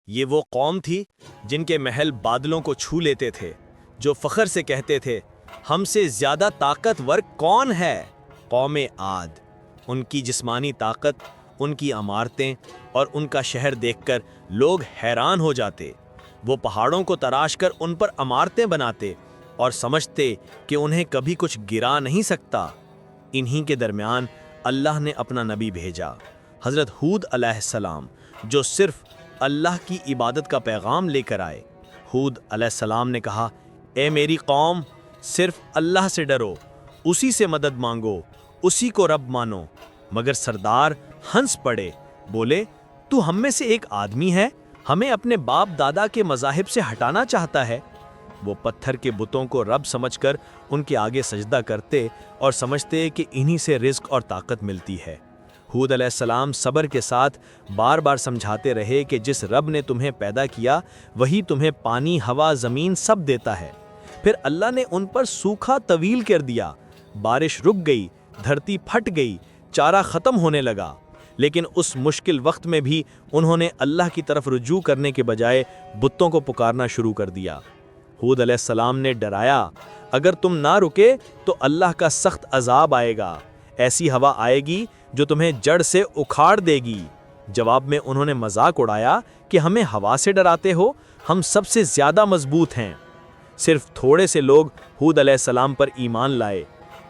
یہ وہ قوم تھی جن کے محل بادلوں کو چھو لیتے تھے، جو فخر سے کہتے تھے ہم سے زیادہ طاقتور کون ہے؟ قوم عاد، ان کی جسمانی طاقت، ان کی عمارتیں اور ان کا شہر دیکھ کر لوگ حیران ہو جاتے۔ وہ پہاڑوں کو تراش کر ان پر عمارتیں بناتے اور سمجھتے کہ انہیں کبھی کچھ گرا نہیں سکتا۔ انہی کے درمیان اللہ نے اپنا نبی بھیجا، حضرت ہود علیہ السلام، جو صرف اللہ کی عبادت کا پیغام لے کر آئے۔ ہود علیہ السلام نے کہا، اے میری قوم، صرف اللہ سے ڈرو، اسی سے مدد مانگو، اسی کو رب مانو۔ مگر سردار ہنس پڑے، بولے، تو ہم میں سے ایک آدمی ہے، ہمیں اپنے باپ دادا کے مذاہب سے ہٹانا چاہتا ہے۔ وہ پتھر کے بتوں کو رب سمجھ کر ان کے آگے سجدہ کرتے اور سمجھتے کہ انہی سے رزق اور طاقت ملتی ہے۔ ہود علیہ السلام صبر کے ساتھ بار بار سمجھاتے رہے کہ جس رب نے تمہیں پیدا کیا وہی تمہیں پانی، ہوا، زمین سب دیتا ہے۔ پھر اللہ نے ان پر سوکھا طویل کر دیا، بارش رک گئی، دھرتی پھٹ گئی، چارہ ختم ہونے لگا، لیکن اس مشکل وقت میں بھی انہوں نے اللہ کی طرف رجوع کرنے کے بجائے بتوں کو پکارنا شروع کر دیا۔ ہود علیہ السلام نے ڈرایا، اگر تم نہ رکے تو اللہ کا سخت عذاب آئے گا، ایسی ہوا آئے گی جو تمہیں جڑ سے اکھاڑ دے گی۔ جواب میں انہوں نے مذاق اڑایا کہ ہمیں ہوا سے ڈراتے ہو، ہم سب سے زیادہ مضبوط ہیں۔ صرف تھوڑے سے لوگ ہود علیہ السلام پر ایمان لائے۔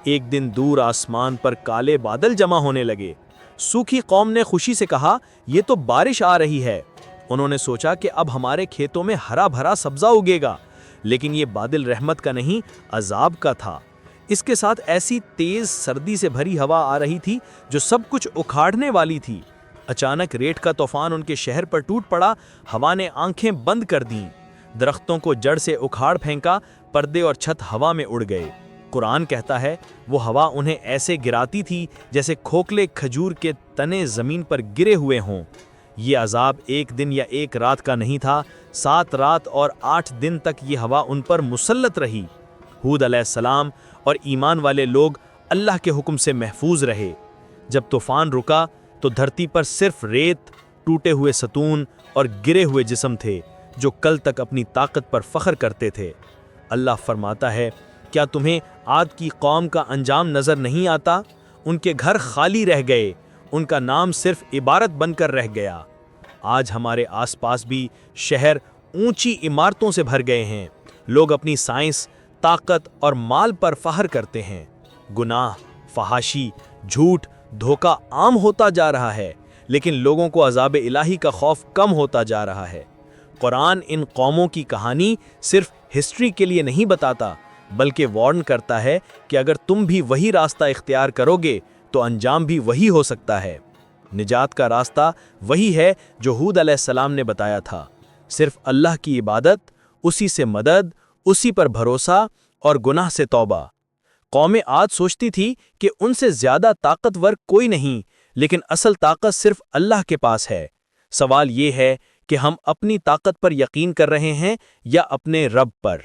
ایک دن دور آسمان پر کالے بادل جمع ہونے لگے۔ سوکھی قوم نے خوشی سے کہا، یہ تو بارش آ رہی ہے۔ انہوں نے سوچا کہ اب ہمارے کھیتوں میں ہرا بھرا سبزہ اگے گا، لیکن یہ بادل رحمت کا نہیں، عذاب کا تھا۔ اس کے ساتھ ایسی تیز سردی سے بھری ہوا آ رہی تھی جو سب کچھ اکھاڑنے والی تھی۔ اچانک ریت کا طوفان ان کے شہر پر ٹوٹ پڑا، ہوا نے آنکھیں بند کر دیں، درختوں کو جڑ سے اکھاڑ پھینکا، پردے اور چھت ہوا میں اڑ گئے۔ قرآن کہتا ہے وہ ہوا انہیں ایسے گراتی تھی جیسے کھوکھلے کھجور کے تنے زمین پر گرے ہوئے ہوں۔ یہ عذاب ایک دن یا ایک رات کا نہیں تھا، 7 رات اور 8 دن تک یہ ہوا ان پر مسلط رہی۔ ہود علیہ السلام اور ایمان والے لوگ اللہ کے حکم سے محفوظ رہے۔ جب طوفان رکا تو دھرتی پر صرف ریت، ٹوٹے ہوئے ستون اور گرے ہوئے جسم تھے جو کل تک اپنی طاقت پر فخر کرتے تھے۔ اللہ فرماتا ہے، کیا تمہیں عاد کی قوم کا انجام نظر نہیں آتا؟ ان کے گھر خالی رہ گئے، ان کا نام صرف عبارت بن کر رہ گیا۔ آج ہمارے آس پاس بھی شہر اونچی عمارتوں سے بھر گئے ہیں۔ لوگ اپنی سائنس، طاقت اور مال پر فخر کرتے ہیں۔ گناہ، فحاشی، جھوٹ، دھوکہ عام ہوتا جا رہا ہے، لیکن لوگوں کو عذاب الہی کا خوف کم ہوتا جا رہا ہے۔ قرآن ان قوموں کی کہانی صرف ہسٹری کے لیے نہیں بتاتا، بلکہ وارن کرتا ہے کہ اگر تم بھی وہی راستہ اختیار کرو گے تو انجام بھی وہی ہو سکتا ہے۔ نجات کا راستہ وہی ہے جو ہود علیہ السلام نے بتایا تھا، صرف اللہ کی عبادت، اسی سے مدد، اسی پر بھروسہ اور گناہ سے توبہ۔ قوم عاد سوچتی تھی کہ ان سے زیادہ طاقتور کوئی نہیں، لیکن اصل طاقت صرف اللہ کے پاس ہے۔ سوال یہ ہے کہ ہم اپنی طاقت پر یقین کر رہے ہیں یا اپنے رب پر؟